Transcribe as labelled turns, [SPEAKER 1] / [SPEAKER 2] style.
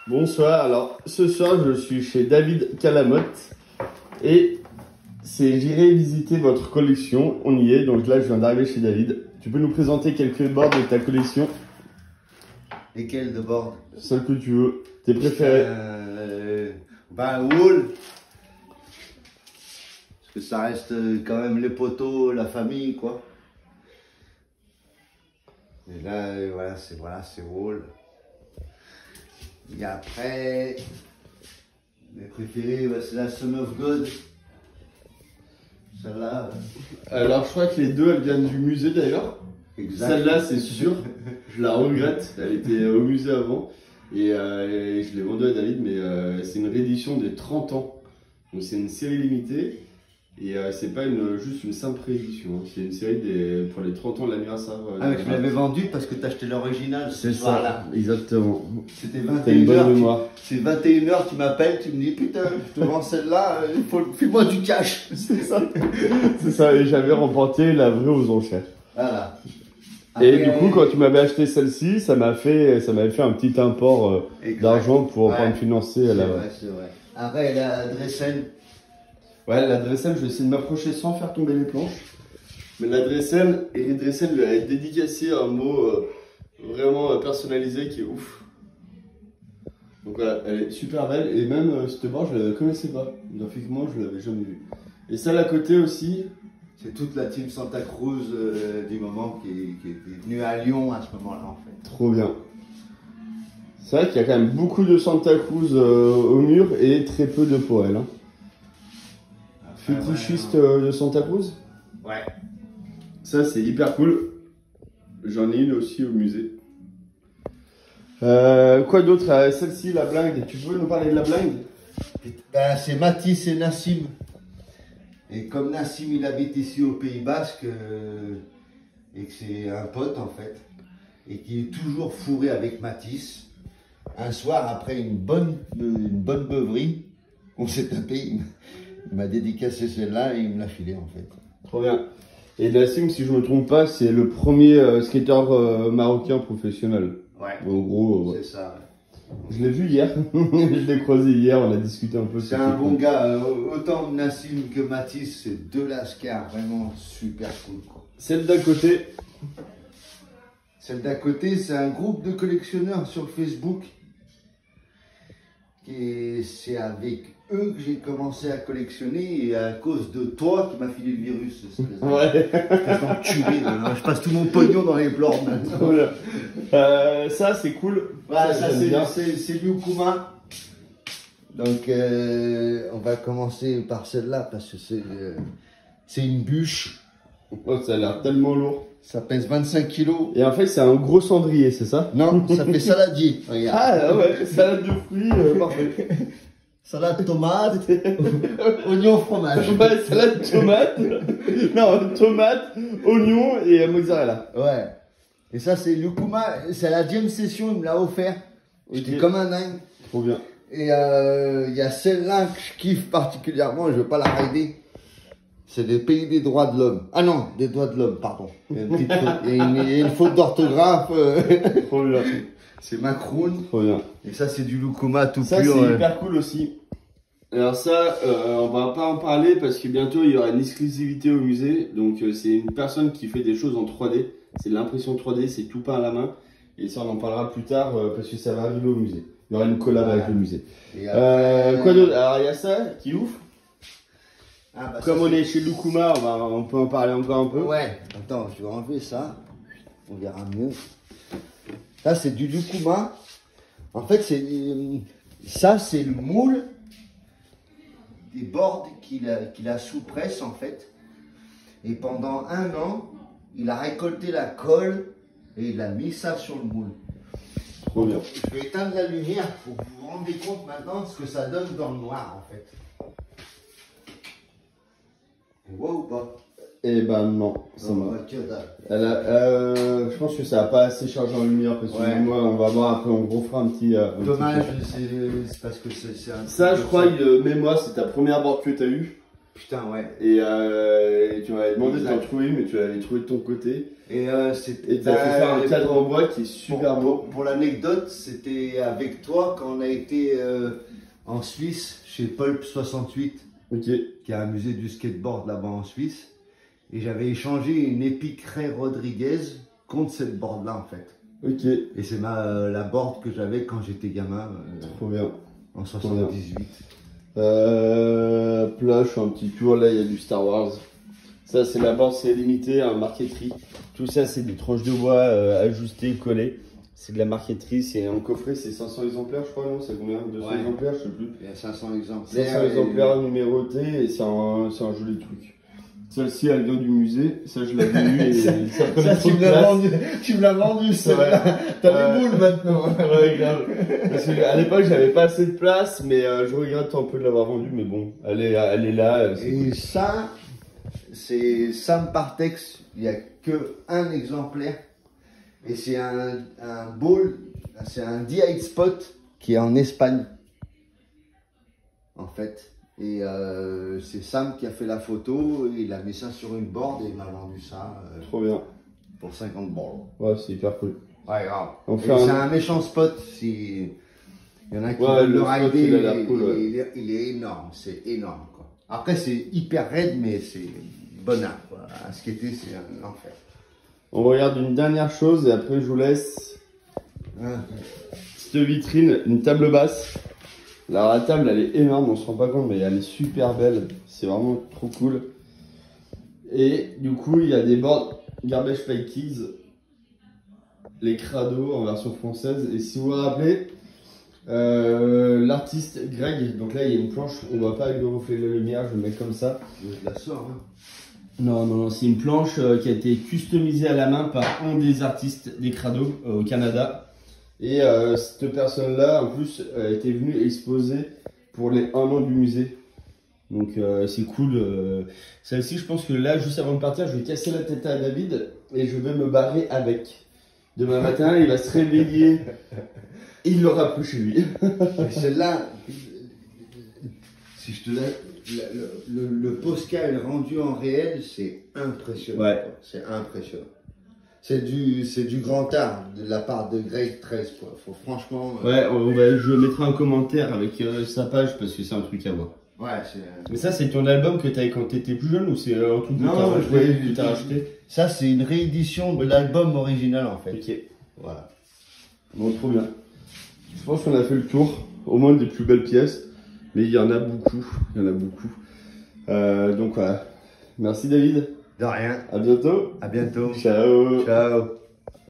[SPEAKER 1] Bonsoir, alors ce soir je suis chez David Calamotte et j'irai visiter votre collection, on y est, donc là je viens d'arriver chez David. Tu peux nous présenter quelques boards de ta collection?
[SPEAKER 2] Lesquels de board?
[SPEAKER 1] Celles que tu veux, tes préférés.
[SPEAKER 2] Wall. Parce que ça reste quand même les poteaux, la famille quoi. Et là, c'est Wall. Et après, mes préférés, c'est la Son of God. Celle-là.
[SPEAKER 1] Alors je crois que les deux elles viennent du musée d'ailleurs.
[SPEAKER 2] Exact.
[SPEAKER 1] Celle-là c'est sûr, je la regrette, elle était au musée avant et je l'ai vendue à David, mais c'est une réédition des 30 ans. Donc c'est une série limitée et c'est pas juste une simple réédition, hein. C'est une série pour les 30 ans de l'anniversaire.
[SPEAKER 2] Ah mais tu l'avais vendu parce que tu as acheté l'original ce
[SPEAKER 1] C'est
[SPEAKER 2] soir-là.
[SPEAKER 1] ça, exactement.
[SPEAKER 2] C'était
[SPEAKER 1] une bonne
[SPEAKER 2] 21h.
[SPEAKER 1] mémoire.
[SPEAKER 2] C'est 21h, tu m'appelles, tu me dis putain, je te vends celle-là, fais-moi du cash.
[SPEAKER 1] C'est ça. C'est ça, et j'avais remporté la vraie aux enchères.
[SPEAKER 2] Voilà.
[SPEAKER 1] Et du coup, quand tu m'avais acheté celle-ci, ça m'avait fait un petit import d'argent pour pouvoir me financer.
[SPEAKER 2] C'est vrai, c'est vrai. Après, la Dressen.
[SPEAKER 1] Ouais, la Dressen, je vais essayer de m'approcher sans faire tomber les planches. Mais la Dressen, Eric Dressen lui a dédicacé un mot vraiment personnalisé qui est ouf. Donc voilà, elle est super belle et même cette barre, je la connaissais pas. Graphiquement, je l'avais jamais vue. Et celle à côté aussi.
[SPEAKER 2] C'est toute la team Santa Cruz du moment qui est venue à Lyon à ce moment-là en fait.
[SPEAKER 1] Trop bien. C'est vrai qu'il y a quand même beaucoup de Santa Cruz au mur et très peu de Poel. Hein. Fétichiste de Santa Cruz?
[SPEAKER 2] Ouais.
[SPEAKER 1] Ça c'est hyper cool. J'en ai une aussi au musée. Quoi d'autre? Celle-ci, la blingue. Tu peux nous parler de la blingue?
[SPEAKER 2] Ben, c'est Matisse et Nassim. Et comme Nassim il habite ici au Pays Basque et que c'est un pote en fait, et qui est toujours fourré avec Matisse, un soir après une bonne beuverie, on s'est tapé, il m'a dédicacé celle-là et il me l'a filé en fait.
[SPEAKER 1] Trop bien. Et Nassim, si je me trompe pas, c'est le premier skater marocain professionnel.
[SPEAKER 2] Ouais.
[SPEAKER 1] En gros, ouais.
[SPEAKER 2] C'est ça. Ouais.
[SPEAKER 1] Je l'ai vu hier, je l'ai croisé hier, on a discuté un peu.
[SPEAKER 2] C'est un bon gars, autant Nassim que Matisse, c'est deux lascars vraiment super cool quoi.
[SPEAKER 1] Celle d'à côté.
[SPEAKER 2] Celle d'à côté, c'est un groupe de collectionneurs sur Facebook. Et c'est avec eux que j'ai commencé à collectionner et à cause de toi qui m'a filé le virus.
[SPEAKER 1] Ouais.
[SPEAKER 2] Je passe tout mon pognon dans les plans maintenant.
[SPEAKER 1] Voilà. Ça c'est cool.
[SPEAKER 2] Voilà,
[SPEAKER 1] ça
[SPEAKER 2] c'est Lyukuma. Donc on va commencer par celle-là parce que c'est une bûche.
[SPEAKER 1] Oh, ça a l'air tellement lourd.
[SPEAKER 2] Ça pèse 25 kilos.
[SPEAKER 1] Et en fait c'est un gros cendrier, c'est ça?
[SPEAKER 2] Non, ça fait saladier. Regarde.
[SPEAKER 1] Ah ouais, salade de fruits, parfait.
[SPEAKER 2] Salade tomate, oignon fromage.
[SPEAKER 1] Ouais, salade tomate. Non, tomate, oignon et mozzarella.
[SPEAKER 2] Ouais. Et ça c'est Lyukuma, c'est la 10e session, il me l'a offert. J'étais comme un dingue.
[SPEAKER 1] Trop bien.
[SPEAKER 2] Et il y a celle-là que je kiffe particulièrement, je veux pas la rider. C'est des pays des droits de l'homme. Ah non, des droits de l'homme, pardon. Il y a une faute d'orthographe.
[SPEAKER 1] Trop bien.
[SPEAKER 2] C'est Macron.
[SPEAKER 1] Trop bien.
[SPEAKER 2] Et ça c'est du Lyukuma tout
[SPEAKER 1] ça,
[SPEAKER 2] pur.
[SPEAKER 1] Ça c'est hyper cool aussi. Alors ça, on va pas en parler parce que bientôt il y aura une exclusivité au musée. Donc c'est une personne qui fait des choses en 3D. C'est de l'impression 3D, c'est tout peint à la main. Et ça on en parlera plus tard parce que ça va arriver au musée. Il y aura une collab avec le musée. Quoi d'autre? Alors il y a ça qui est ouf. Ah, bah, comme on est chez Lyukuma, on peut en parler encore un peu.
[SPEAKER 2] Ouais. Attends, je vais enlever ça. On verra mieux. Ça c'est du Lyukuma. En fait ça c'est le moule des boards qu'il a sous presse en fait. Et pendant 1 an, il a récolté la colle et il a mis ça sur le moule.
[SPEAKER 1] Trop bien.
[SPEAKER 2] Je vais éteindre la lumière pour que vous vous rendez compte maintenant ce que ça donne dans le noir en fait. On voit ou pas?
[SPEAKER 1] Eh ben non, ça va. Je pense que ça n'a pas assez chargé en lumière parce que moi on va voir après, on refera un petit.
[SPEAKER 2] Dommage, c'est parce que c'est un.
[SPEAKER 1] Ça, je crois, mémoire, c'est ta première board que tu as eue.
[SPEAKER 2] Putain, ouais.
[SPEAKER 1] Et tu m'avais demandé de
[SPEAKER 2] Exact.
[SPEAKER 1] t'en trouver une, mais tu l'avais trouvé de ton côté.
[SPEAKER 2] Et c'était.
[SPEAKER 1] Et tu as fait faire un cadre en bois qui est super beau.
[SPEAKER 2] Pour l'anecdote, c'était avec toi quand on a été en Suisse, chez Pulp 68,
[SPEAKER 1] Ok.
[SPEAKER 2] qui a un musée du skateboard là-bas en Suisse. Et j'avais échangé une Epic Ray Rodriguez contre cette board là en fait.
[SPEAKER 1] Ok.
[SPEAKER 2] Et c'est la board que j'avais quand j'étais gamin
[SPEAKER 1] Trop bien.
[SPEAKER 2] en 78.
[SPEAKER 1] Là, je fais un petit tour. Là, il y a du Star Wars. Ça, c'est la board, c'est limité, un marqueterie. Tout ça, c'est des tranches de bois ajustées, collées. C'est de la marqueterie. C'est un coffret, c'est 500 exemplaires, je crois, non? C'est combien? 200
[SPEAKER 2] Ouais.
[SPEAKER 1] exemplaires, je sais plus.
[SPEAKER 2] Il y a 500 exemplaires.
[SPEAKER 1] 500 exemplaires numérotés et c'est un joli truc. Celle-ci, elle vient du musée. Ça, je l'avais eu et ça prenait
[SPEAKER 2] Ça,
[SPEAKER 1] trop
[SPEAKER 2] tu
[SPEAKER 1] de
[SPEAKER 2] me l'as
[SPEAKER 1] place.
[SPEAKER 2] vendu, tu me l'as vendu, celle-là. T'as les boules maintenant.
[SPEAKER 1] Ouais, grave. Parce qu'à l'époque, j'avais pas assez de place, mais je regrette un peu de l'avoir vendue. Mais bon, elle est là. C'est cool.
[SPEAKER 2] Et ça, c'est Sam Partex. Il n'y a que un exemplaire. Et c'est un ball, c'est un D8 spot qui est en Espagne. En fait. Et c'est Sam qui a fait la photo. Il a mis ça sur une board et il m'a vendu ça
[SPEAKER 1] Trop bien.
[SPEAKER 2] pour 50 balles.
[SPEAKER 1] Ouais, c'est hyper cool.
[SPEAKER 2] Ouais, grave.
[SPEAKER 1] On
[SPEAKER 2] Et
[SPEAKER 1] fait
[SPEAKER 2] c'est
[SPEAKER 1] un-
[SPEAKER 2] un méchant spot. Si il y en a qui
[SPEAKER 1] Ouais,
[SPEAKER 2] veulent
[SPEAKER 1] le
[SPEAKER 2] le
[SPEAKER 1] spot,
[SPEAKER 2] rider,
[SPEAKER 1] il a l'air cool, ouais.
[SPEAKER 2] il est énorme. C'est énorme. Quoi. Après, c'est hyper raide, mais c'est bonheur. Quoi. À skater, c'est un enfer.
[SPEAKER 1] On regarde une dernière chose et après, je vous laisse.
[SPEAKER 2] Hein.
[SPEAKER 1] Cette vitrine, une table basse. Alors, la table, elle est énorme, on se rend pas compte, mais elle est super belle. C'est vraiment trop cool. Et du coup, il y a des boards Garbage Pail Kids, les Crado en version française. Et si vous vous rappelez, l'artiste Greg, donc là, il y a une planche, on voit pas avec le reflet de la lumière, je le mets comme ça.
[SPEAKER 2] Je la sors. Hein.
[SPEAKER 1] Non, c'est une planche qui a été customisée à la main par un des artistes des Crado au Canada. Et cette personne-là, en plus, était venue exposer pour les 1 an du musée. Donc c'est cool. Celle-ci, je pense que là, juste avant de partir, je vais casser la tête à David et je vais me barrer avec. Demain matin, il va se réveiller et il l'aura plus chez lui.
[SPEAKER 2] Mais celle-là, si je te laisse, le Posca rendu en réel, c'est impressionnant.
[SPEAKER 1] Ouais.
[SPEAKER 2] Quoi. C'est impressionnant. C'est du grand art de la part de Greg 13. Quoi. Faut franchement.
[SPEAKER 1] Ouais, je mettrai un commentaire avec sa page parce que c'est un truc à voir.
[SPEAKER 2] Ouais, c'est.
[SPEAKER 1] Mais ça, c'est ton album que t'avais quand t'étais plus jeune ou c'est un truc que
[SPEAKER 2] Non,
[SPEAKER 1] t'as
[SPEAKER 2] je l'ai-
[SPEAKER 1] que t'as acheté?
[SPEAKER 2] Ça, c'est une réédition de l'album original en fait.
[SPEAKER 1] Ok.
[SPEAKER 2] Voilà.
[SPEAKER 1] Bon, trop bien. Je pense qu'on a fait le tour, au moins des plus belles pièces, mais il y en a beaucoup, donc voilà. Merci David,
[SPEAKER 2] De rien.
[SPEAKER 1] à bientôt.
[SPEAKER 2] À bientôt.
[SPEAKER 1] Ciao.
[SPEAKER 2] Ciao.